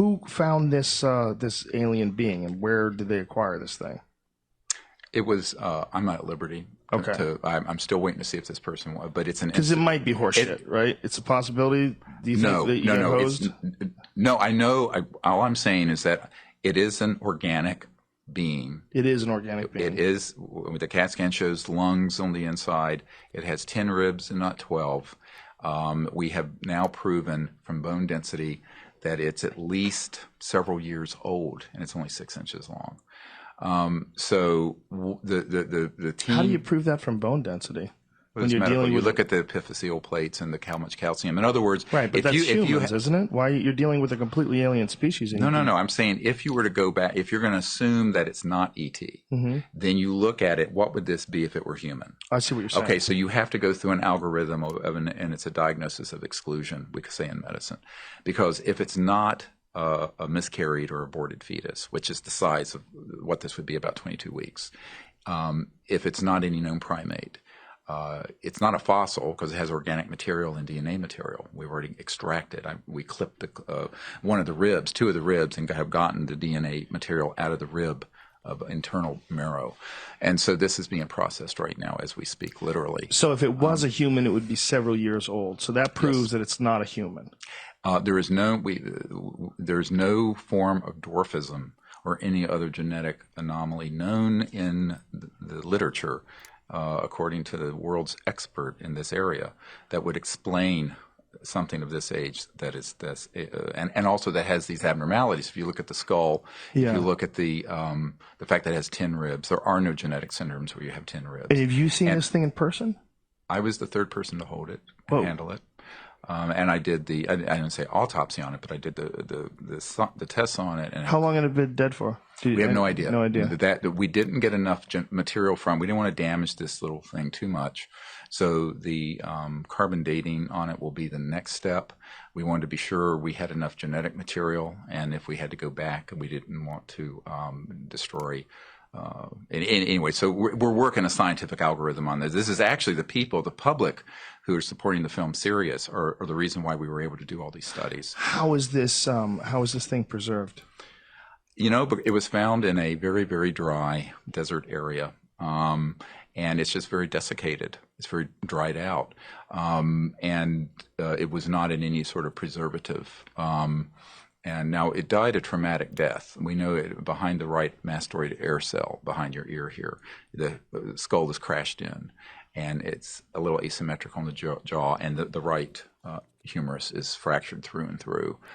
Who found this this alien being, and where did they acquire this thing? It was. I'm not at liberty. Okay. I'm still waiting to see if this person was, but it's an Because it might be horseshit, right? It's a possibility. Do you think that you get hosed? No. I know. All I'm saying is that it is an organic being. It is an organic being. It is. The CAT scan shows lungs on the inside. It has 10 ribs and not 12. We have now proven from bone density that it's at least several years old, and it's only 6 inches long. So the team. How do you prove that from bone density? When you're dealing with, you look at the epiphyseal plates and how much calcium. In other words, right? But that's humans, isn't it? Why you're dealing with a completely alien species? No. I'm saying if you were to go back, if you're going to assume that it's not ET, then you look at it. What would this be if it were human? I see what you're saying. Okay, so you have to go through an algorithm and it's a diagnosis of exclusion. We could say in medicine, because if it's not a miscarried or aborted fetus, which is the size of what this would be, about 22 weeks, if it's not any known primate. It's not a fossil because it has organic material and DNA material. We've already extracted. We clipped one of the ribs, two of the ribs, and have gotten the DNA material out of the rib of internal marrow. And so this is being processed right now as we speak, literally. So if it was a human, it would be several years old. So that proves that it's not a human. There's no form of dwarfism or any other genetic anomaly known in the literature, according to the world's expert in this area, that would explain something of this age that is this, and also that has these abnormalities. If you look at the skull, if you look at the fact that it has 10 ribs, there are no genetic syndromes where you have 10 ribs. And have you seen this thing in person? I was the third person to hold it and handle it. And I did I didn't say autopsy on it, but I did the tests on it. And how long had it been dead for? We have no idea. No idea. That we didn't get enough material from. We didn't want to damage this little thing too much. So the carbon dating on it will be the next step. We wanted to be sure we had enough genetic material, and if we had to go back, we didn't want to destroy. Anyway, so we're working a scientific algorithm on this. This is actually the public who are supporting the film Sirius are the reason why we were able to do all these studies. How is this thing preserved? But it was found in a very, very dry desert area, and it's just very desiccated. It's very dried out, and it was not in any sort of preservative. And now it died a traumatic death. We know it behind the right mastoid air cell, behind your ear here. The skull is crashed in, and it's a little asymmetric on the jaw, and the right humerus is fractured through and through.